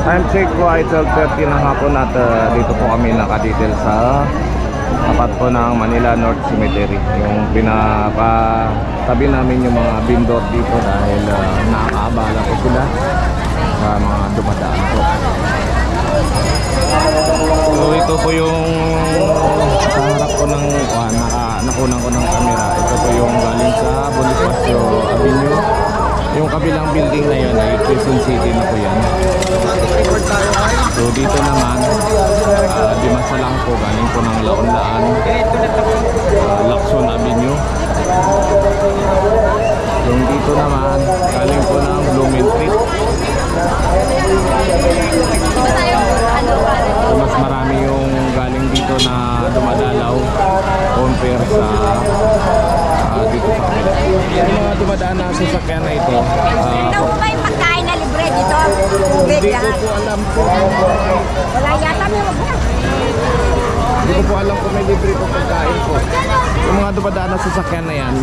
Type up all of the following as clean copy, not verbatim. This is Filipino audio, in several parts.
Time check po ay 12:30 ng hapon at dito po kami nakadetail sa tapat po ng Manila North Cemetery. Yung pinakatabi namin yung mga vendor dito dahil nakakaabala po sila sa mga dumadaan po. So ito po yung sa harap ko ng nakunan ko ng camera. Ito po yung galing sa Bonifacio Avenue. Yung kabilang building na yun ay Quezon City na po yan. So dito naman Dimasa lang po, galing po ng Laon-Laan, Lacson Avenue. Yung dito naman galing po ng Blumentritt. So mas marami yung galing dito na dumadalaw compare sa dito sa kanila. Yung mga dumadaan na sasakyan na ito, ano ba yung pagkain na libre dito? Hindi ko po alam po. Wala yata may wag. Hindi ko po alam kung may libre po pagkain po. Yung mga dumadaan na sasakyan na yan,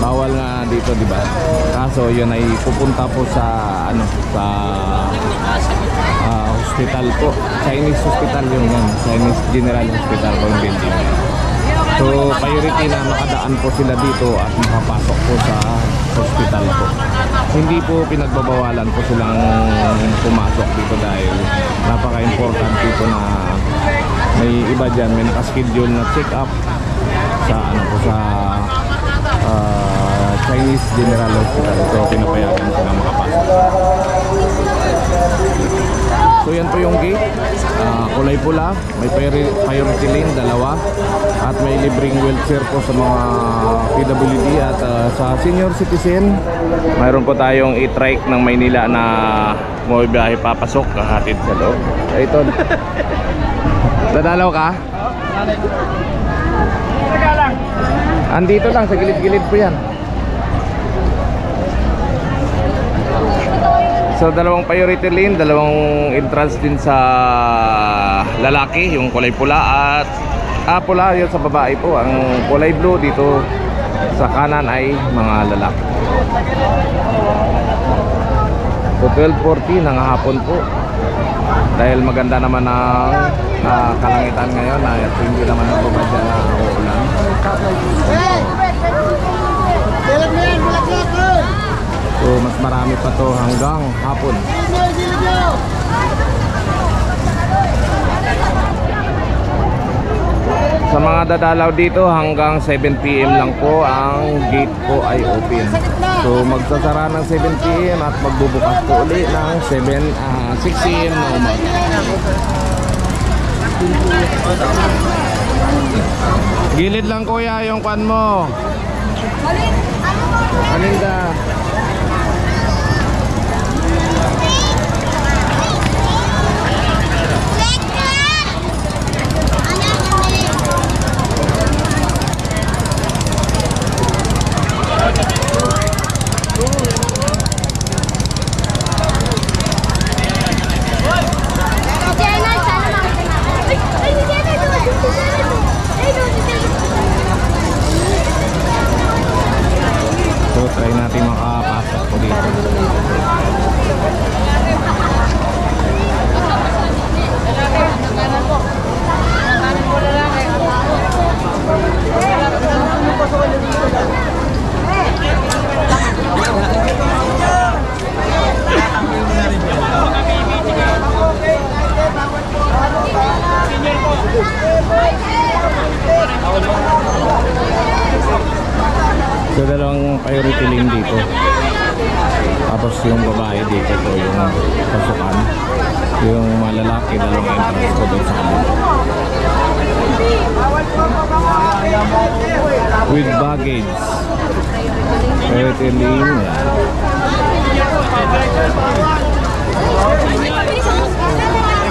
bawal nga dito, di ba? Kaso yun ay pupunta po sa sa hospital po. Chinese hospital yung yan. Chinese General Hospital po yung building. So priority na makadaan po sila dito at makapasok po sa hospital po. Hindi po pinagbabawalan po silang pumasok dito dahil napaka-importante po na may iba dyan, may nakaschedule na check-up sa sa Chinese General Hospital. So pinapayagan silang makapasok. So yan po yung gate, kulay pula, may priority lane, dalawa, at may libreng wheelchair po sa mga PWD at sa senior citizen, mayroon po tayong e-trike ng Maynila na bumibiyahe papasok, kahatid sa loob. Ito. Dadalaw ka? Andito lang, sa gilid-gilid po yan. So dalawang priority lane, dalawang entrance din sa lalaki, yung kulay pula at pula yun sa babae po. Ang kulay blue dito sa kanan ay mga lalaki. So 12:40 ng hapon po. Dahil maganda naman ang kalangitan ngayon na hindi naman nagbabadya na uulan. So mas marami pa to hanggang hapon. Sa mga dadalaw dito hanggang 7 PM lang po ang gate po ay open. So magsasara ng 7 PM at magbubukas po ulit ng 6 AM na umaga. Gilid lang kuya yung kwan mo. Paninda. So try natin makapasok po dito. So dalawang priority lane dito. Tapos yung babae dito po yung pasukan. Yung malalaki dalawang entrance po doon sa kabila. With baggage. Priority lane.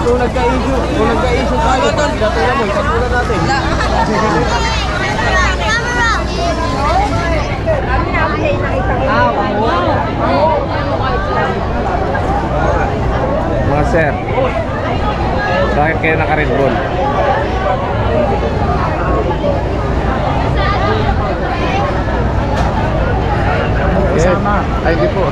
Kung nagka-issue tayo, datulan mo, ikatulan natin. Mga sir, bakit kayo naka-Red Bull? Kasama. Ay, hindi po.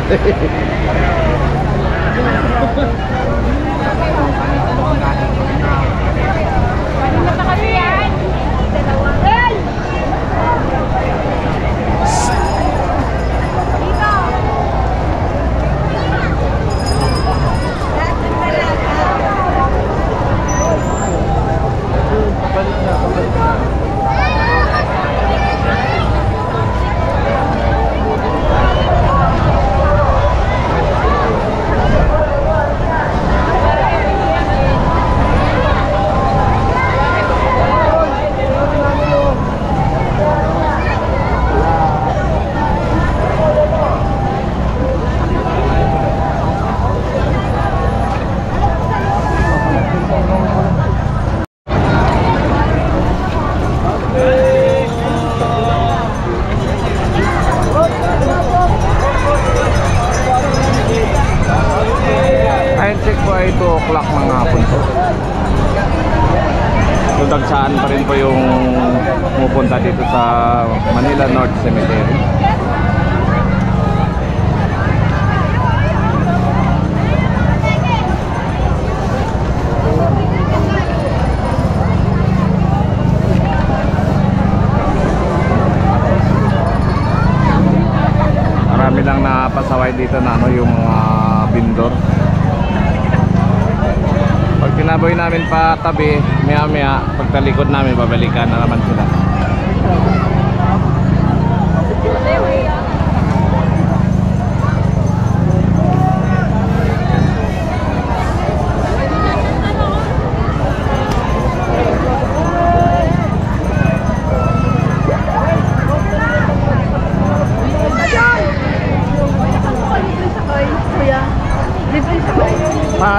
ay 2 o'clock ng hapon po. So dagsaan pa rin po yung pupunta dito sa Manila North Cemetery. Marami lang napasaway dito na ano, yung mga vendor. Pag tinaboy namin pa tabi, maya maya pagtalikod namin babalikan na naman sila.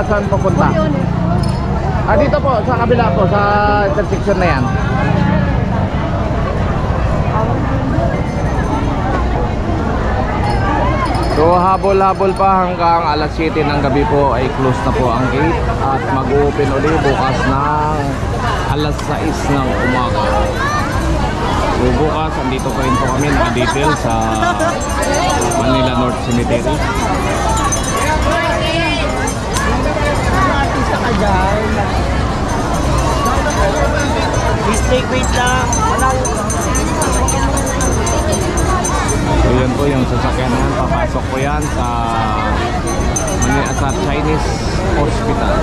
Saan pupunta? Dito po, sa kabila po, sa intersection na yan. So habol-habol pa hanggang alas 7 ng gabi po ay close na po ang gate at mag-open ulit bukas ng alas 6 ng umaga. So bukas, andito pa rin po kami naka-detail sa Manila North Cemetery. Wait lang. So yan po yung sasakyan yan. Papasok po yan sa Manila, sa Chinese Hospital.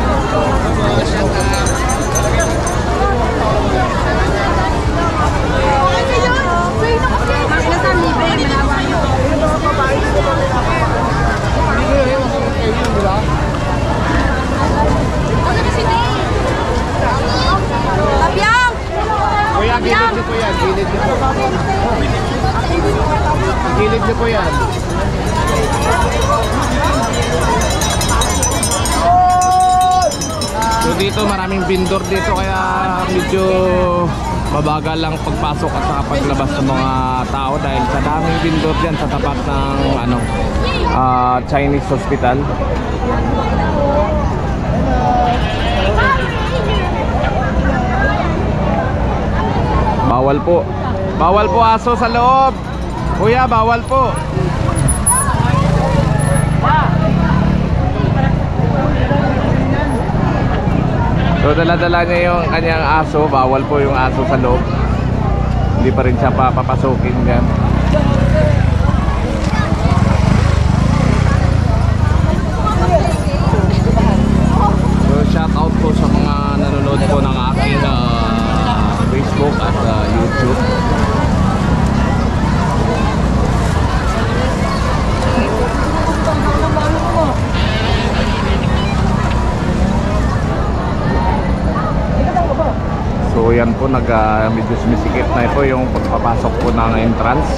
Kuya, gilid niyo po yan. Gilid niyo po. Gilid niyo po yan. So dito maraming vendor dito kaya medyo mabagal lang pagpasok at saka paglabas ng mga tao dahil sa daming vendor dyan sa tapat ng ano, Chinese Hospital. Bawal po. Bawal po aso sa loob. Kuya, bawal po. So dala-dala niya yung kanyang aso. Bawal po yung aso sa loob. Hindi pa rin siya papapasukin dyan. So shout out po sa mga nanonood po ng aking Facebook at YouTube. So yan po, medyo sumisikip na ito yung pagpapasok po ng entrance.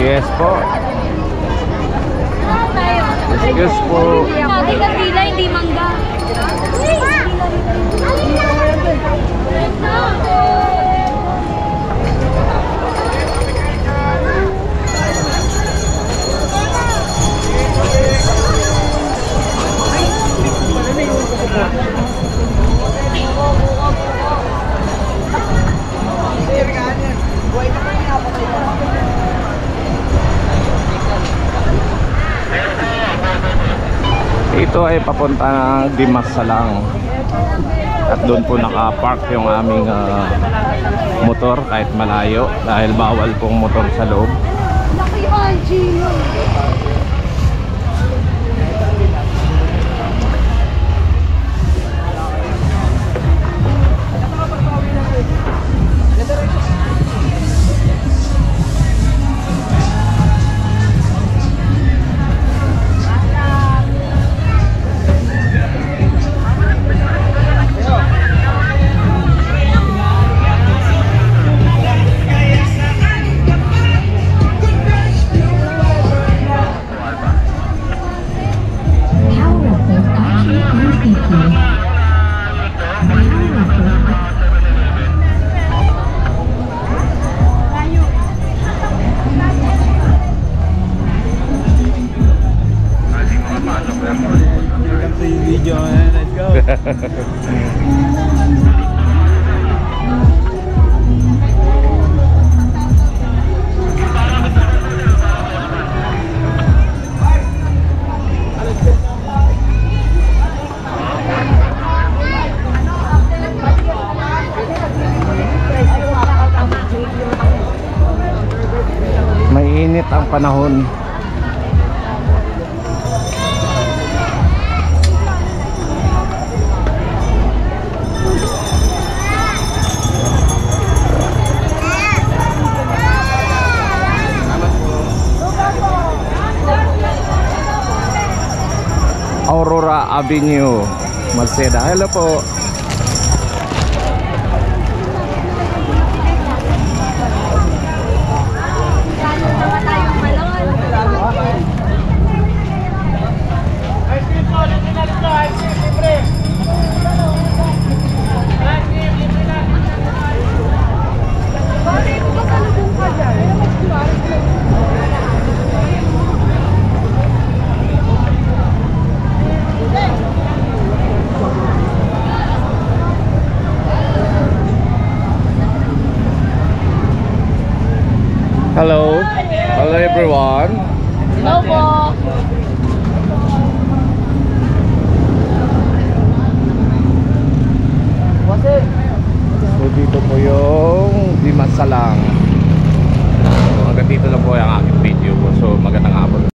Yes po. Yes po. Lagi ka pila, hindi mangga. Ito ay papunta ng Dimas Salang. At doon po naka-park yung aming motor kahit malayo dahil bawal pong motor sa loob. Laki Angie. mainit ang panahon. Aurora Avenue, Maseda. Hello po. Hello. Hello everyone. Hello po. So dito po yung Dimasalang. So hanggang dito lang po yung aking video po. So magandang hapon.